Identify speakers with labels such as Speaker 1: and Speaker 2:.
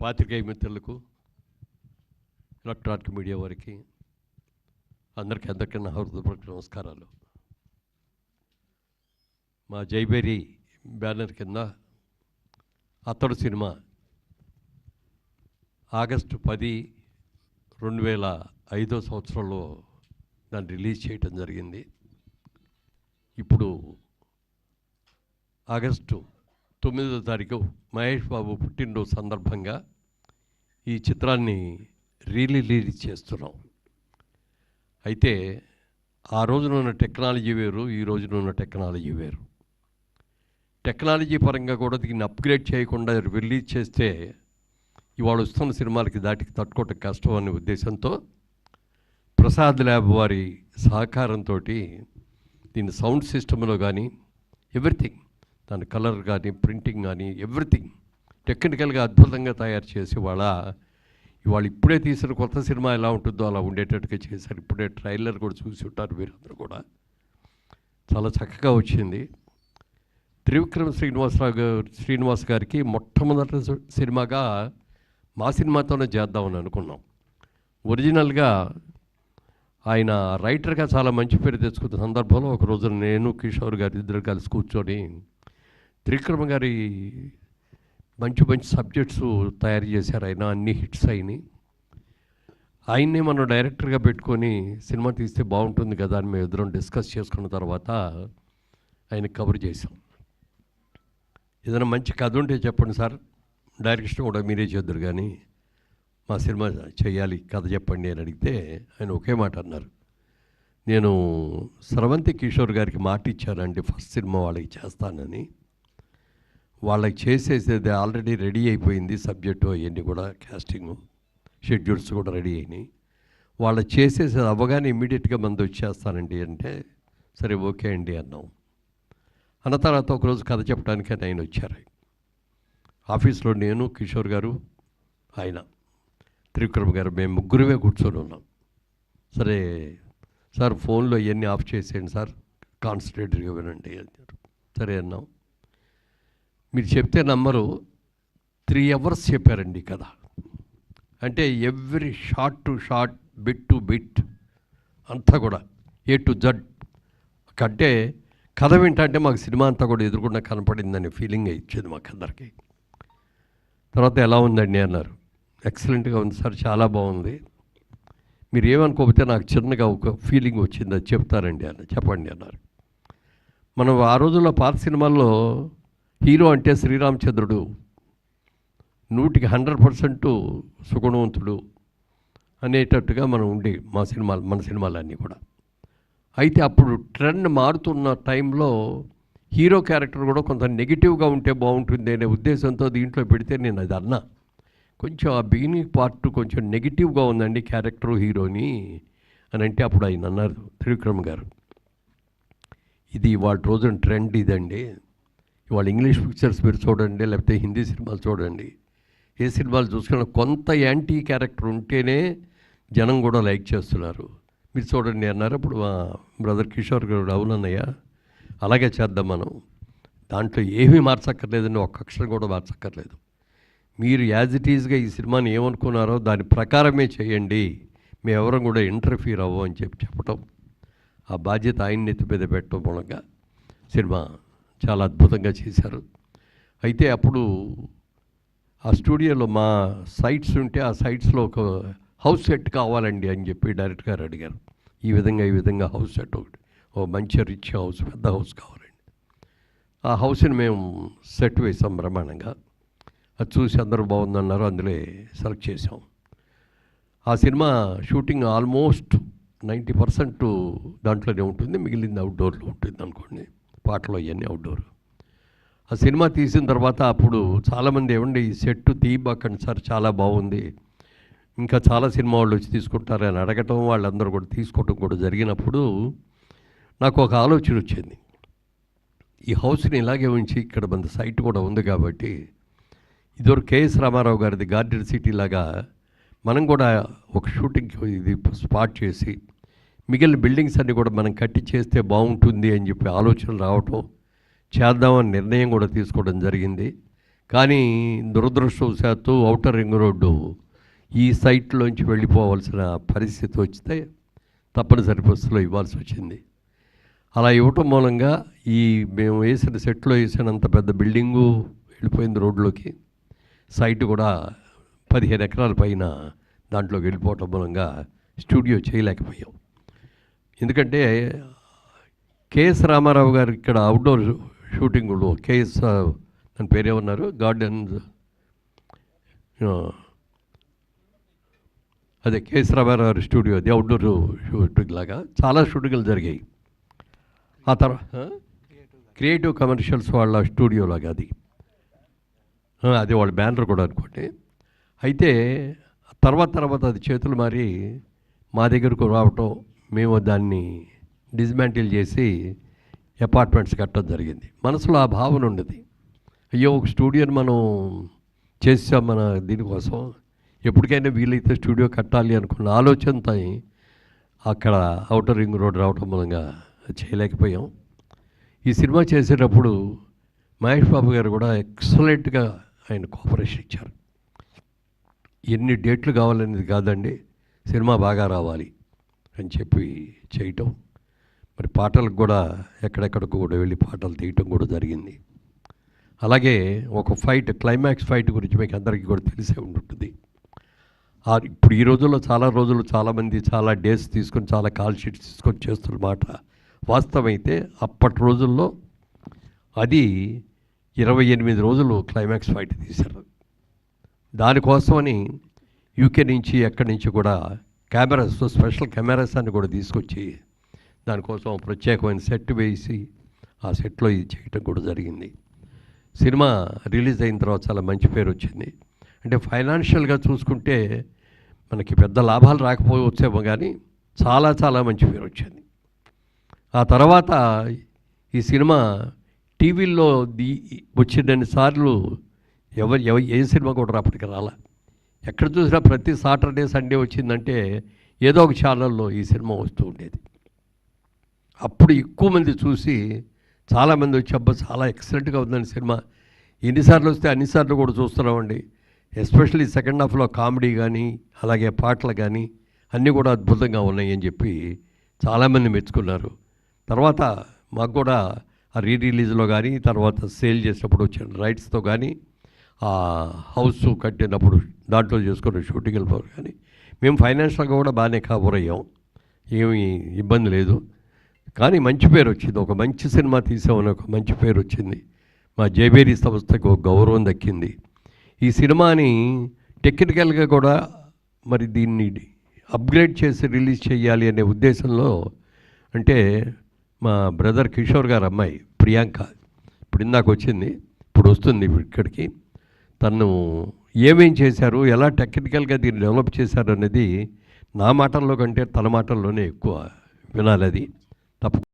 Speaker 1: పాత్రికేయ మిత్రులకు, electronic media వారికి అందరికీ నా హృదయపూర్వక నమస్కారాలు. మా జైబేరి బ్యానర్ కింద అతడు సినిమా ఆగస్టు 10, 2005 సంవత్సరంలో దాన్ని రిలీజ్ చేయటం జరిగింది. ఇప్పుడు ఆగస్టు 9వ తారీఖు మహేష్ బాబు పుట్టినరోజు సందర్భంగా ఈ చిత్రాన్ని రిలీజ్ చేస్తున్నాం. అయితే ఆ రోజున ఉన్న టెక్నాలజీ వేరు, ఈ రోజున ఉన్న టెక్నాలజీ వేరు. టెక్నాలజీ పరంగా కూడా దీన్ని అప్గ్రేడ్ చేయకుండా రిలీజ్ చేస్తే ఇవాళ వస్తున్న సినిమాలకి దాటికి తట్టుకోవటం కష్టం అనే ఉద్దేశంతో ప్రసాద్ ల్యాబ్ వారి సహకారంతో దీన్ని సౌండ్ సిస్టంలో కానీ ఎవ్రీథింగ్, దాని కలర్ కానీ ప్రింటింగ్ కానీ ఎవ్రీథింగ్ టెక్నికల్గా అద్భుతంగా తయారు చేసి ఇవాళ ఇప్పుడే తీసిన కొత్త సినిమా ఎలా ఉంటుందో అలా ఉండేటట్టుగా చేశారు. ఇప్పుడే ట్రైలర్ కూడా చూసి ఉంటారు మీరందరూ కూడా. చాలా చక్కగా వచ్చింది. త్రివిక్రమ్ శ్రీనివాస్ గారికి మొట్టమొదటి సినిమాగా మా సినిమాతోనే చేద్దామని అనుకున్నాం. ఒరిజినల్గా ఆయన రైటర్గా చాలా మంచి పేరు తెచ్చుకున్న సందర్భంలో ఒకరోజు నేను కిషోర్ గారు ఇద్దరు కలిసి కూర్చొని త్రివిక్రమ్ గారి మంచి మంచి సబ్జెక్ట్స్ తయారు చేశారు. ఆయన అన్ని హిట్స్ అయినాయి. ఆయన్నే మనం డైరెక్టర్గా పెట్టుకొని సినిమా తీస్తే బాగుంటుంది కదా అని మేము ఇద్దరం డిస్కస్ చేసుకున్న తర్వాత ఆయన కవర్ చేసాం. ఏదైనా మంచి కథ ఉంటే చెప్పండి సార్, డైరెక్షన్ కూడా మీరే చేద్దరు కానీ మా సినిమా చేయాలి, కథ చెప్పండి అని అడిగితే ఆయన ఒకే మాట అన్నారు. నేను స్రవంతి కిషోర్ గారికి మాట ఇచ్చానండి ఫస్ట్ సినిమా వాళ్ళకి చేస్తానని. వాళ్ళకి చేసేసేది ఆల్రెడీ రెడీ అయిపోయింది, సబ్జెక్టు అవన్నీ కూడా క్యాస్టింగ్ షెడ్యూల్స్ కూడా రెడీ అయినాయి. వాళ్ళు చేసేసేది అవ్వగానే ఇమ్మీడియట్గా మంది వచ్చేస్తానండి అంటే సరే ఓకే అండి అన్నాం. అన్న తర్వాత ఒకరోజు కథ చెప్పడానికి ఆయన వచ్చారు. ఆఫీస్లో నేను, కిషోర్ గారు, ఆయన త్రివిక్రమ్ గారు, మేము ముగ్గురమే కూర్చొని ఉన్నాం. సరే సార్ ఫోన్లో ఇవన్నీ ఆఫ్ చేసేయండి సార్, కాన్సన్ట్రేటెడ్గా వినండి అన్నారు. సరే అన్నాం. మీరు చెప్తే నమ్మరు, 3 hours చెప్పారండి కథ. అంటే every shot to short, bit to bit అంతా కూడా A to Z. అంటే కథ వింటే మాకు సినిమా అంతా కూడా ఎదురుకుండా కనపడిందనే ఫీలింగ్ ఇచ్చేది మాకు అందరికీ. తర్వాత ఎలా ఉందండి అన్నారు. ఎక్సలెంట్గా ఉంది సార్, చాలా బాగుంది. మీరు ఏమనుకోకపోతే నాకు చిన్నగా ఒక ఫీలింగ్ వచ్చింది, అది చెప్తారండి అన్న. చెప్పండి అన్నారు. మనం ఆ రోజుల్లో పాత సినిమాల్లో హీరో అంటే శ్రీరామచంద్రుడు, 100% సుగుణవంతుడు అనేటట్టుగా మనం ఉండి మన సినిమాలన్నీ కూడా. అయితే అప్పుడు ట్రెండ్ మారుతున్న టైంలో హీరో క్యారెక్టర్ కూడా కొంత నెగిటివ్గా ఉంటే బాగుంటుంది అనే ఉద్దేశంతో దీంట్లో పెడితే నేను అది అన్నా. కొంచెం ఆ బిగినింగ్ పార్ట్ కొంచెం నెగిటివ్గా ఉందండి క్యారెక్టరు హీరోని అని అంటే అప్పుడు ఆయన అన్నారు త్రివిక్రమ్ గారు, ఇది ఇవాళ రోజున ట్రెండ్ ఇదండి. ఇవాళ ఇంగ్లీష్ పిక్చర్స్ మీరు చూడండి, లేకపోతే హిందీ సినిమాలు చూడండి, ఏ సినిమాలు చూసుకున్నా కొంత యాంటీ క్యారెక్టర్ ఉంటేనే జనం కూడా లైక్ చేస్తున్నారు. మీరు చూడండి అన్నారు. అప్పుడు మా బ్రదర్ కిషోర్ గారు, అవునన్నయ్య అలాగే చేద్దాం, మనం దాంట్లో ఏమీ మార్చక్కర్లేదండి, ఒక్క అక్షరం కూడా మార్చక్కర్లేదు, మీరు యాజ్ ఇట్ ఈజ్గా ఈ సినిమాని ఏమనుకున్నారో దాని ప్రకారమే చేయండి, మేమెవరం కూడా ఇంటర్ఫీర్ అవ్వం అని చెప్పటం, ఆ బాధ్యత ఆయన ఎత్తి మీద పెట్టడం మూలంగా సినిమా చాలా అద్భుతంగా చేశారు. అయితే అప్పుడు ఆ స్టూడియోలో మా సైట్స్ ఉంటే ఆ సైట్స్లో ఒక హౌస్ సెట్ కావాలండి అని చెప్పి డైరెక్టర్ గారు అడిగారు. ఈ విధంగా హౌస్ సెట్ ఒకటి, ఓ మంచి రిచ్ హౌస్, పెద్ద హౌస్ కావాలండి. ఆ హౌస్ని మేము సెట్ వేసాం బ్రహ్మాండంగా. అది చూసి అందరూ బాగుందన్నారు, అందులో సెలెక్ట్ చేసాం. ఆ సినిమా షూటింగ్ ఆల్మోస్ట్ 90% దాంట్లోనే ఉంటుంది, మిగిలింది అవుట్డోర్లో ఉంటుంది అనుకోండి, పాటలు అవన్నీ అవుట్డోర్. ఆ సినిమా తీసిన తర్వాత అప్పుడు చాలామంది ఏమండి ఈ సెట్ తీయబాకండి సార్, చాలా బాగుంది, ఇంకా చాలా సినిమా వాళ్ళు వచ్చి తీసుకుంటారు అని అడగటం, వాళ్ళందరూ కూడా తీసుకోవటం కూడా జరిగినప్పుడు నాకు ఒక ఆలోచన వచ్చింది. ఈ హౌస్ని ఇలాగే ఉంచి ఇక్కడ మన సైట్ కూడా ఉంది కాబట్టి ఇదివరకు కేఎస్ రామారావు గారిది గార్డెన్ సిటీ లాగా మనం కూడా ఒక షూటింగ్ ఇది స్పాట్ చేసి మిగిలిన బిల్డింగ్స్ అన్నీ కూడా మనం కట్టి చేస్తే బాగుంటుంది అని చెప్పి ఆలోచనలు రావటం, చేద్దామని నిర్ణయం కూడా తీసుకోవడం జరిగింది. కానీ దురదృష్టవశాత్తు ఔటర్ రింగ్ రోడ్డు ఈ సైట్లోంచి వెళ్ళిపోవాల్సిన పరిస్థితి వస్తే తప్పనిసరి పరిస్థితిలో ఇవ్వాల్సి వచ్చింది. అలా ఇవ్వటం మూలంగా మేము వేసిన సెట్లో వేసినంత పెద్ద బిల్డింగు వెళ్ళిపోయింది రోడ్లోకి. సైట్ కూడా 15 ఎకరాల పైన దాంట్లోకి వెళ్ళిపోవటం మూలంగా స్టూడియో చేయలేకపోయాం. ఎందుకంటే కేఎస్ రామారావు గారు ఇక్కడ అవుట్డోర్ షూటింగ్లో కేఎస్ దాని పేరేమన్నారు, గార్డెన్స్, అదే కేఎస్ రామారావు గారి స్టూడియో, అది అవుట్డోర్ షూటింగ్ లాగా చాలా షూటింగ్లు జరిగాయి. ఆ తర్వాత క్రియేటివ్ కమర్షియల్స్ వాళ్ళ స్టూడియో లాగా అది వాళ్ళ బ్యానర్ కూడా అనుకోండి. అయితే తర్వాత అది చేతులు మారి మా దగ్గరకు రావటం, మేము దాన్ని డిస్మాంటిల్ చేసి అపార్ట్మెంట్స్ కట్టడం జరిగింది. మనసులో ఆ భావన ఉండేది, అయ్యో ఒక స్టూడియోని మనం చేసాం మన దీనికోసం, ఎప్పటికైనా వీలైతే స్టూడియో కట్టాలి అనుకున్న ఆలోచనతో అక్కడ ఔటర్ రింగ్ రోడ్ రావటం మూలంగా చేయలేకపోయాం. ఈ సినిమా చేసేటప్పుడు మహేష్ బాబు గారు కూడా ఎక్సలెంట్గా ఆయన కోఆపరేషన్ ఇచ్చారు. ఎన్ని డేట్లు కావాలనేది కాదండి, సినిమా బాగా రావాలి అని చెప్పి చేయటం. మరి పాటలకు కూడా ఎక్కడెక్కడికి కూడా వెళ్ళి పాటలు తీయటం కూడా జరిగింది. అలాగే ఒక ఫైట్, క్లైమాక్స్ ఫైట్ గురించి మీకు అందరికీ కూడా తెలిసే ఉంటుంది. ఇప్పుడు ఈ రోజుల్లో చాలామంది చాలా డేస్ తీసుకొని చాలా కాల్ షీట్స్ తీసుకొని చేస్తున్న మాట వాస్తవమైతే, అప్పటి రోజుల్లో అది 28 రోజులు క్లైమాక్స్ ఫైట్ తీశారు. దానికోసమని యూకే నుంచి ఎక్కడి నుంచి కూడా కెమెరాస్, స్పెషల్ కెమెరాస్ అని కూడా తీసుకొచ్చి దానికోసం ప్రత్యేకమైన సెట్ వేసి ఆ సెట్లో ఇది చేయటం కూడా జరిగింది. సినిమా రిలీజ్ అయిన తర్వాత చాలా మంచి పేరు వచ్చింది. అంటే ఫైనాన్షియల్గా చూసుకుంటే మనకి పెద్ద లాభాలు రాకపోవచ్చేమో కానీ చాలా మంచి పేరు వచ్చింది. ఆ తర్వాత ఈ సినిమా టీవీల్లో వచ్చినన్ని సార్లు ఏ సినిమా కూడా అప్పటికి రాలా. ఎక్కడ చూసినా ప్రతి సాటర్డే సండే వచ్చిందంటే ఏదో ఒక ఛానల్లో ఈ సినిమా వస్తూ ఉండేది. అప్పుడు ఎక్కువ మంది చూసి చాలామంది వచ్చి అబ్బా చాలా ఎక్సలెంట్గా ఉందని సినిమా, ఎన్నిసార్లు వస్తే అన్నిసార్లు కూడా చూస్తున్నామండి. ఎస్పెషల్లీ సెకండ్ హాఫ్లో కామెడీ కానీ అలాగే పాటలు కానీ అన్నీ కూడా అద్భుతంగా ఉన్నాయి అని చెప్పి చాలామంది మెచ్చుకున్నారు. తర్వాత మాకు కూడా ఆ రిలీజ్లో కానీ తర్వాత సేల్ చేసినప్పుడు వచ్చిన రైట్స్తో కానీ ఆ హౌస్ కట్టినప్పుడు దాంట్లో చేసుకున్న షూటింగ్ వెళ్ళిపోవాలి కానీ మేము ఫైనాన్షియల్గా కూడా బాగానే కవర్ అయ్యాం, ఏమీ ఇబ్బంది లేదు. కానీ మంచి పేరు వచ్చింది, ఒక మంచి సినిమా తీసామని ఒక మంచి పేరు వచ్చింది. మా జేబేరీ సంస్థకు ఒక గౌరవం దక్కింది. ఈ సినిమాని టెక్నికల్గా కూడా మరి దీన్ని అప్గ్రేడ్ చేసి రిలీజ్ చేయాలి అనే ఉద్దేశంలో, అంటే మా బ్రదర్ కిషోర్ గారు అమ్మాయి ప్రియాంక ఇప్పుడు ఇందాక వచ్చింది, ఇప్పుడు వస్తుంది ఇక్కడికి, తను ఏమేం చేశారు, ఎలా టెక్నికల్గా దీన్ని డెవలప్ చేశారు అనేది నా మాటల్లో కంటే తన మాటల్లోనే ఎక్కువ వినాలి. అది తప్ప